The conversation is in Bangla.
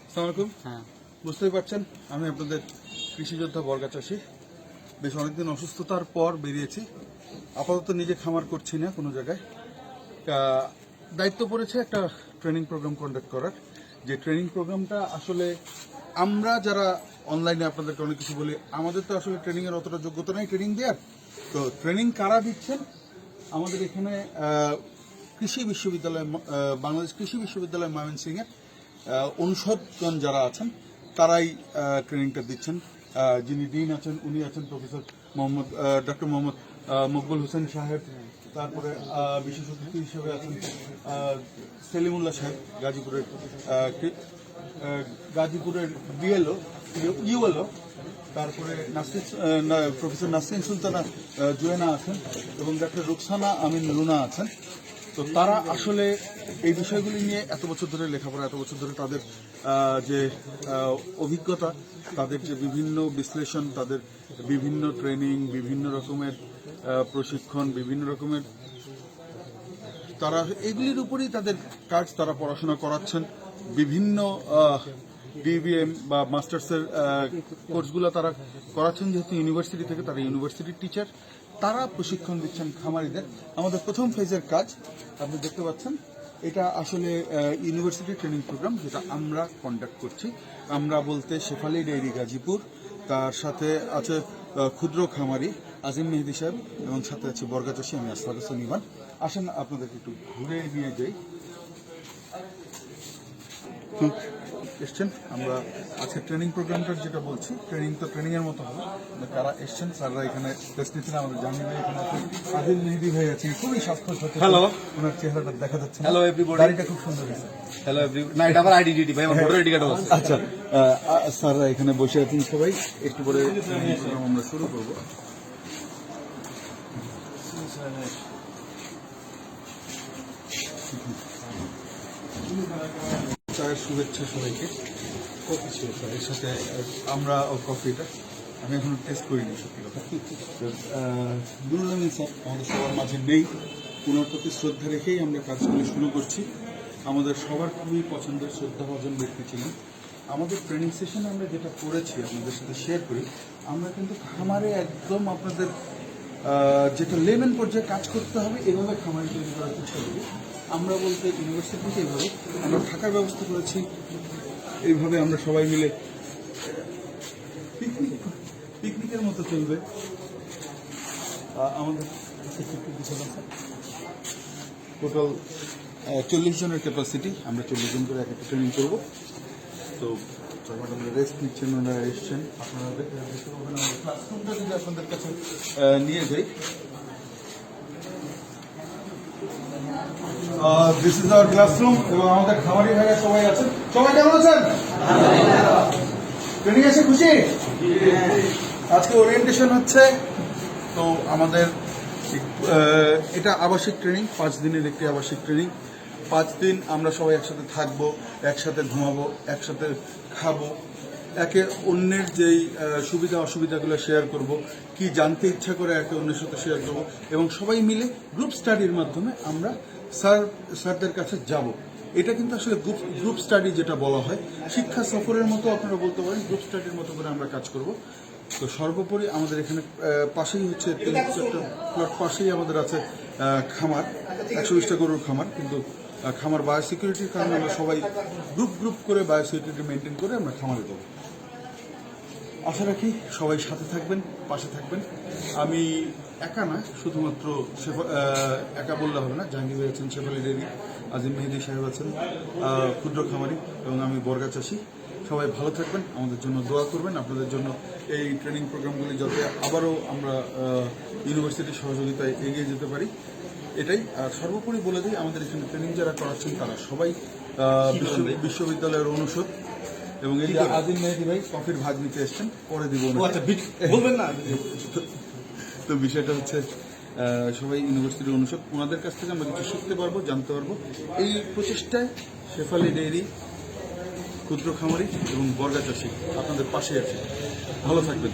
আসসালামু আলাইকুম। হ্যাঁ, বুঝতেই পারছেন আমি আপনাদের কৃষিযোদ্ধা বর্গা চাষী। বেশ অনেকদিন অসুস্থতার পর বেরিয়েছি। আপাতত নিজে খামার করছি না কোনো জায়গায়। দায়িত্ব পড়েছে একটা ট্রেনিং প্রোগ্রাম কন্ডাক্ট করার। যে ট্রেনিং প্রোগ্রামটা আসলে আমরা যারা অনলাইনে আপনাদেরকে অনেক কিছু বলি, আমাদের তো আসলে ট্রেনিংয়ের অতটা যোগ্যতা নেই ট্রেনিং দেওয়ার। তো ট্রেনিং কারা দিচ্ছেন? আমাদের এখানে কৃষি বিশ্ববিদ্যালয়, বাংলাদেশ কৃষি বিশ্ববিদ্যালয় ময়মনসিংহের অনুষদগণ যারা আছেন তারাই ট্রেনিংটা দিচ্ছেন। যিনি ডিন আছেন উনি আছেন প্রফেসর ডক্টর মোহাম্মদ মকবুল হোসেন সাহেব। তারপরে বিশেষ অতিথি হিসেবে আছেন সেলিমুল্লাহ সাহেব, গাজীপুরের বিএলও ইউএলও। তারপরে প্রফেসর নাসরিন সুলতানা জুয়েনা আছেন এবং ডক্টর রুকসানা আমিন রুনা আছেন। তো তারা আসলে এই বিষয়গুলি নিয়ে এত বছর ধরে লেখাপড়া, এত বছর ধরে তাদের যে অভিজ্ঞতা, তাদের যে বিভিন্ন বিশ্লেষণ, তাদের বিভিন্ন ট্রেনিং, বিভিন্ন রকমের প্রশিক্ষণ, বিভিন্ন রকমের তারা এগুলির উপরেই তাদের কাজ। তারা পড়াশোনা করাচ্ছেন বিভিন্ন ডিবিএম বা মাস্টার্সের কোর্সগুলো তারা করাচ্ছেন যেহেতু ইউনিভার্সিটি থেকে, তারা ইউনিভার্সিটির টিচার। তারা প্রশিক্ষণ দিচ্ছেন খামারিদের। আমাদের প্রথম ফেজের কাজ আপনি দেখতে পাচ্ছেন, এটা আসলে ইউনিভার্সিটি ট্রেনিং প্রোগ্রাম যেটা আমরা কন্ডাক্ট করছি। আমরা বলতে শেফালি ডেইরি গাজীপুর, তার সাথে আছে ক্ষুদ্র খামারি আজিম মেহেদি সাহেব এবং সাথে আছে বর্গা চাষী আমি আশফাক হোসেন ইমান। আসেন আপনাদেরকে একটু ঘুরে নিয়ে যাই। এসছেন আমরা আজকে ট্রেনিং প্রোগ্রামটার যেটা বলছি, ট্রেনিং তো ট্রেনিং এর মতো হবে। কারা এসছেন স্যাররা এখানে টেস্ট নিচ্ছেন। আমাদের জাহাঙ্গীর ভাই এখানে আছেন, আজিম মেহেদি ভাই আছেন, খুবই স্বাস্থ্য সচেতন। হ্যালো, ওনার চেহারাটা দেখা যাচ্ছে। Hello everybody. গাড়িটা খুব সুন্দর হয়েছে। Hello everybody. না, এটা আমার আইডেন্টিটি ভাই, আমার ভোটার আইডি কার্ড আছে। আচ্ছা, স্যাররা এখানে বসে আছেন সবাই। একটু পরে প্রোগ্রাম আমরা শুরু করবো। চায়ের শুভেচ্ছা সবাইকে। কফি ছিল স্যার এর সাথে আমরা কফিটা আমি এখনো টেস্ট করিনি সত্যি কথা। নুরুল আমিন স্যার আমাদের সবার মাঝে নেই। ওনার প্রতি শ্রদ্ধা রেখেই আমরা কাজগুলি শুরু করছি। আমাদের সবার খুবই পছন্দের শ্রদ্ধাভাজন ব্যক্তি ছিলেন। আমাদের ট্রেনিং সেশনে আমরা যেটা করেছি আপনাদের সাথে শেয়ার করি, আমরা কিন্তু খামারে একদম আপনাদের যেটা লেভেল পর্যায়ে কাজ করতে হবে এভাবে খামারে তৈরি করার চেষ্টা করি। আমরা বলতে ইউনিভার্সিটি থেকে এভাবে আমরা থাকার ব্যবস্থা করেছি। এইভাবে আমরা সবাই মিলে পিকনিকের মতো চলবে আমাদের। টোটাল 40 জনের ক্যাপাসিটি, আমরা 40 জন করে একটা ট্রেনিং করবো। তো ম্যাডামরা রেস্ট নিচ্ছেন, ওনারা এসছেন। আপনারা দেখতে পাবেন আমাদের ক্লাসরুমটা যদি আপনাদের কাছে নিয়ে যাই। দিস ইজ আওয়ার ক্লাসরুম এবং আমাদের খামারি ভাইরা সবাই আছেন। সবাই কেমন আছেন? ট্রেনিং এসে খুশি? আজকে ওরিয়েন্টেশন হচ্ছে। তো আমাদের এটা আবাসিক ট্রেনিং, 5 দিনের একটি আবাসিক ট্রেনিং। 5 দিন আমরা সবাই একসাথে থাকবো, একসাথে ঘুমাবো, একসাথে খাবো, একে অন্যের যেই সুবিধা অসুবিধাগুলো শেয়ার করব, কি জানতে ইচ্ছা করে একে অন্যের সাথে শেয়ার করবো এবং সবাই মিলে গ্রুপ স্টাডির মাধ্যমে আমরা স্যারদের কাছে যাব। এটা কিন্তু আসলে গ্রুপ স্টাডি যেটা বলা হয়, শিক্ষা সফরের মতো আপনারা বলতে পারেন, গ্রুপ স্টাডির মতো করে আমরা কাজ করব। তো সর্বোপরি আমাদের এখানে পাশেই হচ্ছে 3 প্লট পাশেই আমাদের আছে খামার, 120টা গরুর খামার। কিন্তু খামার বায়োসিকিউরিটির কারণে আমরা সবাই গ্রুপ করে বায়োসিকিউরিটি মেনটেন করে আমরা খামারে দেবো। আশা রাখি সবাই সাথে থাকবেন, পাশে থাকবেন। আমি একা না, শুধুমাত্র একা বললে হবে না, জাহাঙ্গীর ভাই আছেন, শেফালি ডেইরি, আজিম মেহেদি সাহেব আছেন, ক্ষুদ্র খামারি এবং আমি বর্গা চাষী। সবাই ভালো থাকবেন, আমাদের জন্য দোয়া করবেন। আপনাদের জন্য এই ট্রেনিং প্রোগ্রামগুলি যাতে আবারও আমরা ইউনিভার্সিটির সহযোগিতায় এগিয়ে যেতে পারি, এটাই। আর সর্বোপরি বলে দিই, আমাদের এখানে ট্রেনিং যারা করাচ্ছেন তারা সবাই বিশ্ববিদ্যালয়ের অনুষদ। এবং এই যে আজিম মেহেদি ভাই কফির ভাগ নিতে এসছেন, পরে দিব বলবেন না। তো বিষয়টা হচ্ছে সবাই ইউনিভার্সিটির অনুষদ। ওনাদের কাছ থেকে আমরা কিছু শিখতে পারবো, জানতে পারবো। এই প্রচেষ্টায় শেফালি ডেইরি, ক্ষুদ্র খামারি এবং বর্গা চাষী আপনাদের পাশে আছে। ভালো থাকবেন।